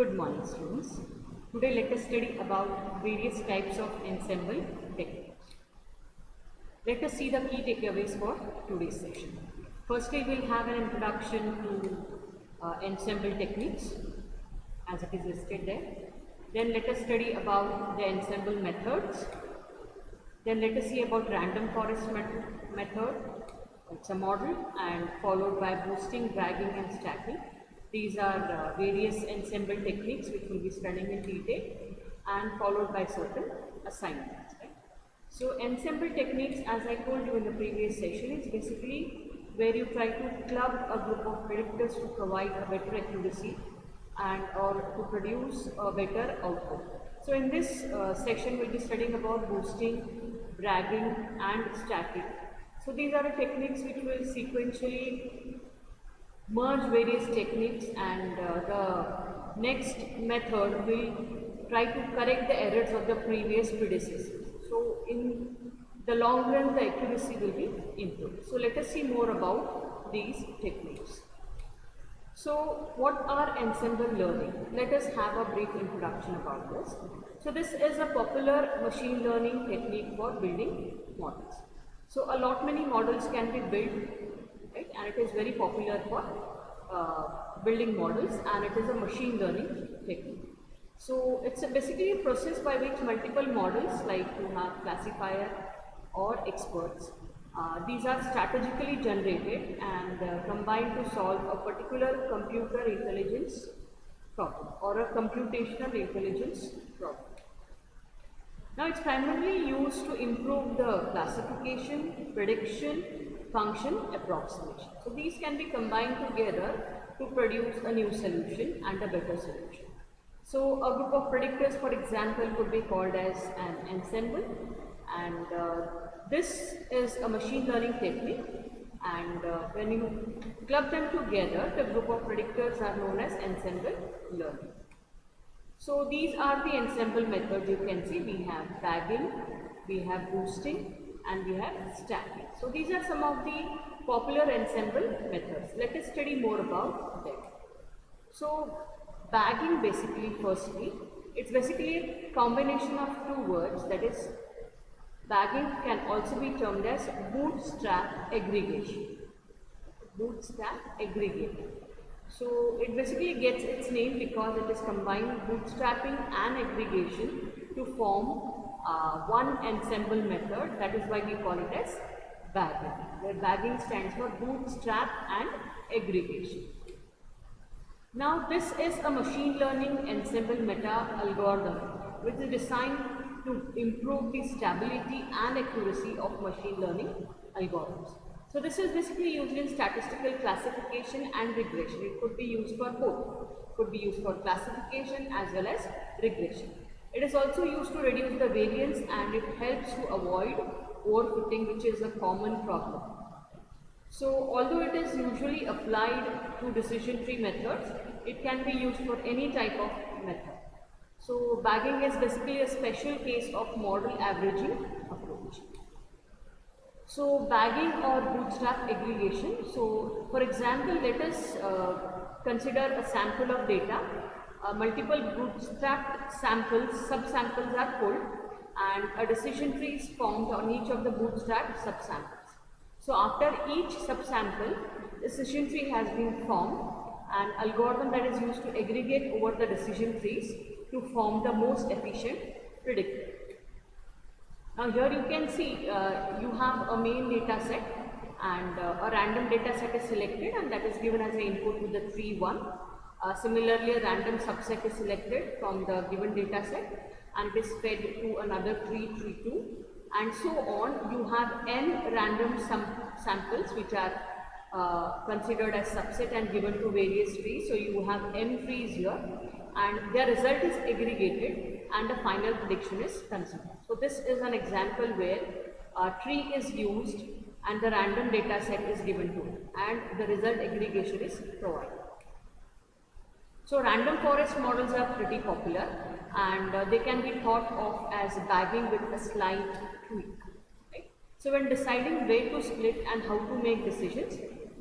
Good morning, students. Today let us study about various types of ensemble techniques. Let us see the key takeaways for today's session. Firstly, we'll have an introduction to ensemble techniques as it is listed there. Then let us study about the ensemble methods. Then let us see about random forest method. It's a model, and followed by boosting, dragging and stacking. These are various ensemble techniques which we'll be studying in detail, and followed by certain assignments. Right? So ensemble techniques, as I told you in the previous session, is basically where you try to club a group of predictors to provide a better accuracy and or to produce a better output. So in this section we'll be studying about boosting, dragging and stacking. So these are the techniques which will sequentially merge various techniques, and the next method will try to correct the errors of the previous predecessors. So in the long run the accuracy will be improved. So let us see more about these techniques. So what are ensemble learning? Let us have a brief introduction about this. So this is a popular machine learning technique for building models. So a lot many models can be built, right? And it is very popular for building models, and it is a machine learning technique. So it's basically a process by which multiple models, like you have classifier or experts, these are strategically generated and combined to solve a particular computer intelligence problem or a computational intelligence problem. Now it's primarily used to improve the classification, prediction, function, approximation. So these can be combined together to produce a new solution and a better solution. So a group of predictors, for example, could be called as an ensemble, and this is a machine learning technique, and when you club them together, the group of predictors are known as ensemble learning. So these are the ensemble methods. You can see we have tagging, we have boosting and we have stacking. So these are some of the popular ensemble methods. Let us study more about them. So bagging, basically, firstly, it's basically a combination of two words, that is, bagging can also be termed as bootstrap aggregation. Bootstrap aggregation. So it basically gets its name because it is combining bootstrapping and aggregation to form one ensemble method. That is why we call it as bagging, where bagging stands for bootstrap and aggregation. Now this is a machine learning ensemble meta algorithm which is designed to improve the stability and accuracy of machine learning algorithms. So this is basically used in statistical classification and regression. It could be used for both. It could be used for classification as well as regression. It is also used to reduce the variance, and it helps to avoid overfitting, which is a common problem. So although it is usually applied to decision tree methods, it can be used for any type of method. So bagging is basically a special case of model averaging approach. So bagging or bootstrap aggregation. So for example, let us consider a sample of data. Multiple bootstrapped samples, subsamples are pulled, and a decision tree is formed on each of the bootstrapped subsamples. So after each subsample, decision tree has been formed, an algorithm that is used to aggregate over the decision trees to form the most efficient predictor. Now here you can see you have a main data set, and a random data set is selected, and that is given as an input to the tree 1. Similarly, a random subset is selected from the given data set and it is fed to another tree 2, and so on. You have n random samples which are considered as subset and given to various trees. So you have n trees here, and their result is aggregated and a final prediction is considered. So this is an example where a tree is used and the random data set is given to it, and the result aggregation is provided. So random forest models are pretty popular, and they can be thought of as bagging with a slight tweak. Right? So when deciding where to split and how to make decisions,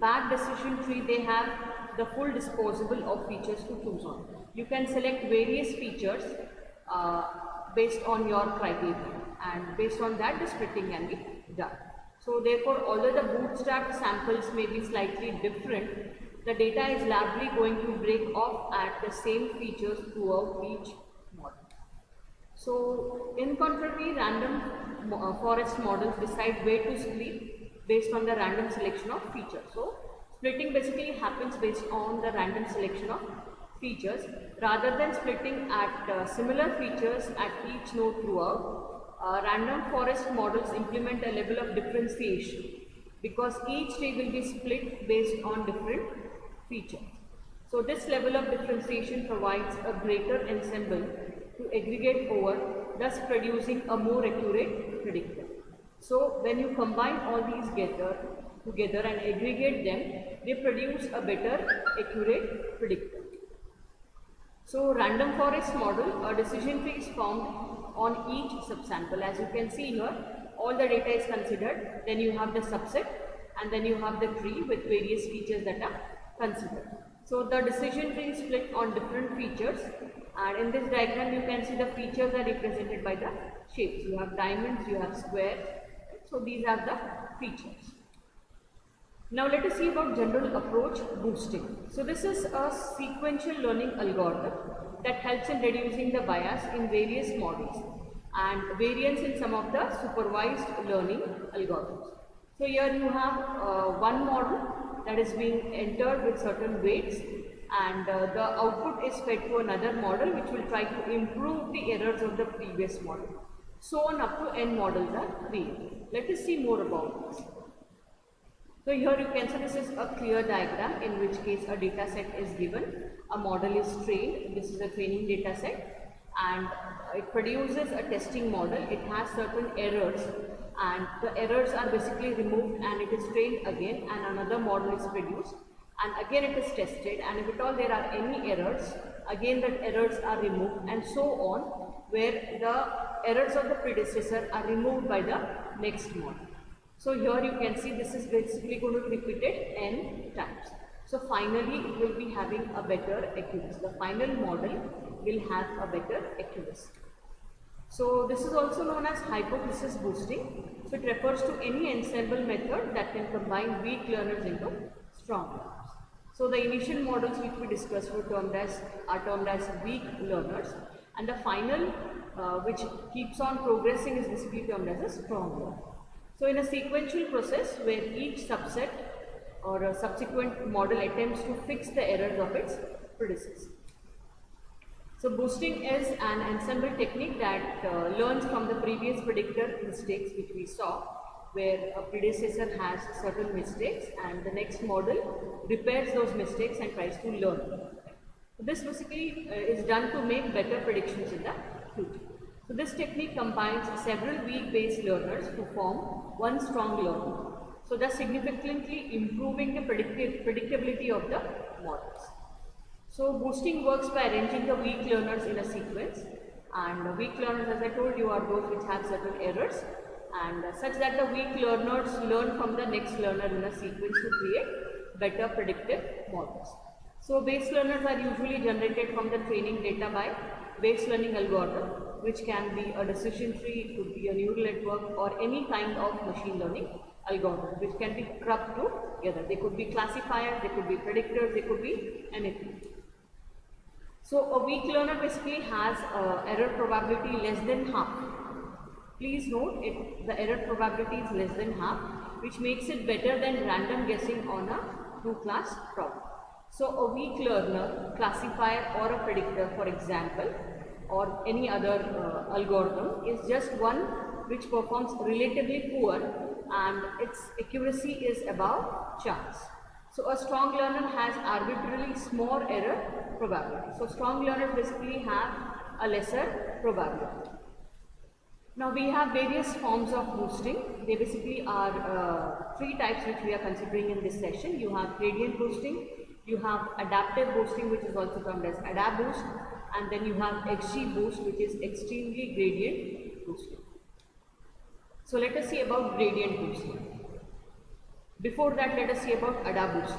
bag decision tree, they have the full disposable of features to choose on. you can select various features based on your criteria, and based on that the splitting can be done. So therefore, although the bootstrapped samples may be slightly different, the data is largely going to break off at the same features throughout each model. So in contrary, random forest models decide where to split based on the random selection of features. So splitting basically happens based on the random selection of features rather than splitting at similar features at each node throughout. Random forest models implement a level of differentiation because each tree will be split based on different features. So this level of differentiation provides a greater ensemble to aggregate over, thus producing a more accurate predictor. So when you combine all these together and aggregate them, they produce a better accurate predictor. So random forest model, a decision tree is formed on each subsample. As you can see here, all the data is considered, then you have the subset, and then you have the tree with various features that are considered. So the decision tree is split on different features, and in this diagram you can see the features are represented by the shapes. You have diamonds, you have squares, so these are the features. Now let us see about general approach boosting. So this is a sequential learning algorithm that helps in reducing the bias in various models and variance in some of the supervised learning algorithms. So here you have one model that is being entered with certain weights, and the output is fed to another model which will try to improve the errors of the previous model. So on up to n models are created. Let us see more about this. So here you can see this is a clear diagram in which case a data set is given, a model is trained, this is a training data set, and it produces a testing model. It has certain errors, and the errors are basically removed and it is trained again, and another model is produced, and again it is tested, and if at all there are any errors, again the errors are removed, and so on, where the errors of the predecessor are removed by the next model. So here you can see this is basically going to be repeated n times. So finally it will be having a better accuracy. The final model will have a better accuracy. So this is also known as hypothesis boosting. So it refers to any ensemble method that can combine weak learners into strong learners. So the initial models which we discussed are termed as weak learners, and the final which keeps on progressing is basically termed as a strong learner. So in a sequential process where each subset or a subsequent model attempts to fix the errors of its predecessor. So boosting is an ensemble technique that learns from the previous predictor mistakes which we saw, where a predecessor has certain mistakes and the next model repairs those mistakes and tries to learn. So this basically is done to make better predictions in the future. So this technique combines several weak-based learners to form one strong learner, so thus significantly improving the predictability of the models. So boosting works by arranging the weak learners in a sequence, and the weak learners, as I told you, are those which have certain errors, and such that the weak learners learn from the next learner in a sequence to create better predictive models. So base learners are usually generated from the training data by base learning algorithm, which can be a decision tree, it could be a neural network, or any kind of machine learning algorithm which can be clubbed together. They could be classifiers, they could be predictors, they could be anything. So a weak learner basically has error probability less than half. Please note the error probability is less than half, which makes it better than random guessing on a two-class problem. So a weak learner, classifier or a predictor, for example, or any other algorithm is just one which performs relatively poor and its accuracy is above chance. So a strong learner has arbitrarily small error probability. So strong learners basically have a lesser probability. Now we have various forms of boosting. They basically are three types which we are considering in this session. You have gradient boosting, you have adaptive boosting which is also termed as AdaBoost, and then you have XGBoost which is extremely gradient boosting. So let us see about gradient boosting. Before that, let us see about AdaBoost.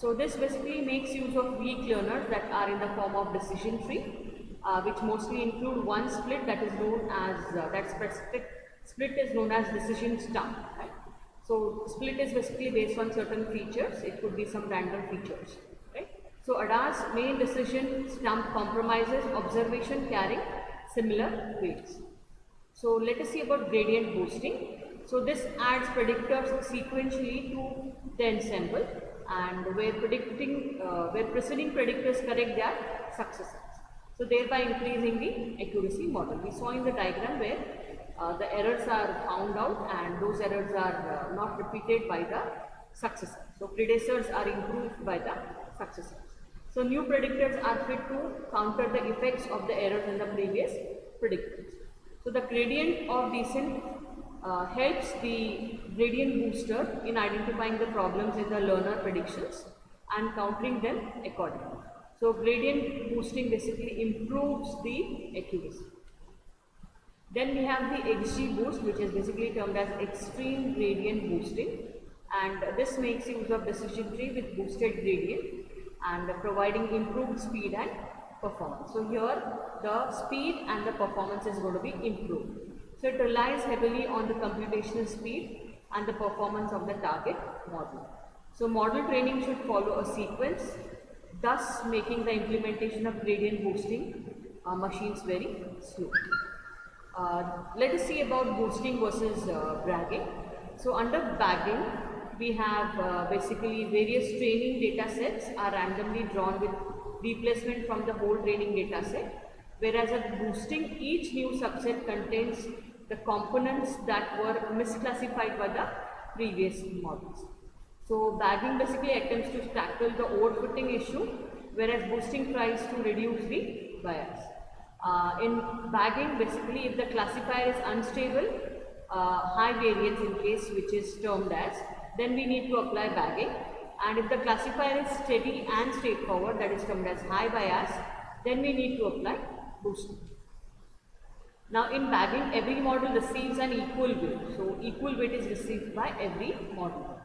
So this basically makes use of weak learners that are in the form of decision tree, which mostly include one split that is known as, that specific split is known as decision stump. Right? So split is basically based on certain features, it could be some random features. Right? So ADA's main decision stump compromises observation carrying similar weights. So let us see about gradient boosting. So this adds predictors sequentially to the ensemble, and where preceding predictors correct their successors. So thereby increasing the accuracy model. We saw in the diagram where the errors are found out and those errors are not repeated by the successor. So predecessors are improved by the successors. So new predictors are fit to counter the effects of the errors in the previous predictors. So the gradient of descent helps the gradient booster in identifying the problems in the learner predictions and countering them accordingly. So gradient boosting basically improves the accuracy. Then we have the XG boost, which is basically termed as extreme gradient boosting, and this makes use of decision tree with boosted gradient and providing improved speed and performance. So here the speed and the performance is going to be improved. So it relies heavily on the computational speed and the performance of the target model. So model training should follow a sequence, thus making the implementation of gradient boosting machines very slow. Let us see about boosting versus bragging. So under bagging, we have basically various training data sets are randomly drawn with replacement from the whole training data set, whereas at boosting, each new subset contains the components that were misclassified by the previous models. So bagging basically attempts to tackle the overfitting issue, whereas boosting tries to reduce the bias. In bagging, basically, if the classifier is unstable, high variance in case, which is termed as, then we need to apply bagging. And if the classifier is steady and straightforward, that is termed as high bias, then we need to apply boosting. Now in bagging, every model receives an equal weight. So equal weight is received by every model.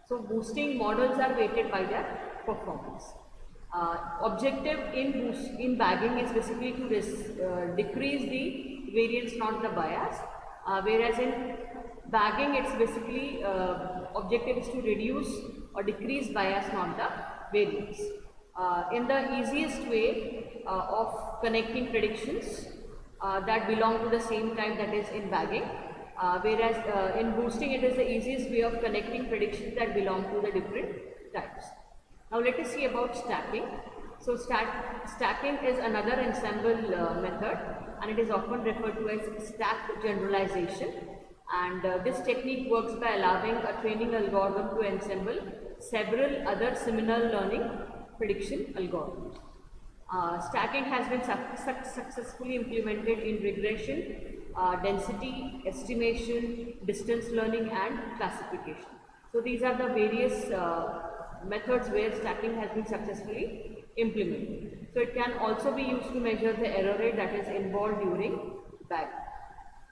So boosting models are weighted by their performance. Objective in bagging is basically to decrease the variance, not the bias. Whereas in bagging, it's basically objective is to reduce or decrease bias, not the variance. In the easiest way of connecting predictions that belong to the same type, that is in bagging, whereas in boosting it is the easiest way of connecting predictions that belong to the different types. Now let us see about stacking. So stacking is another ensemble method, and it is often referred to as stacked generalization, and this technique works by allowing a training algorithm to ensemble several other similar learning prediction algorithms. Stacking has been successfully implemented in regression, density estimation, distance learning and classification. So these are the various methods where stacking has been successfully implemented. So it can also be used to measure the error rate that is involved during bagging.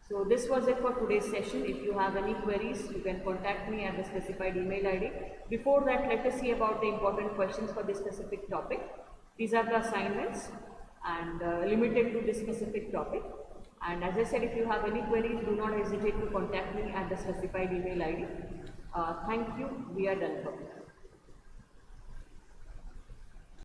So this was it for today's session. If you have any queries, you can contact me at the specified email ID. Before that, let us see about the important questions for this specific topic. These are the assignments and limited to this specific topic. And as I said, if you have any queries, do not hesitate to contact me at the specified email ID. Thank you. We are done for.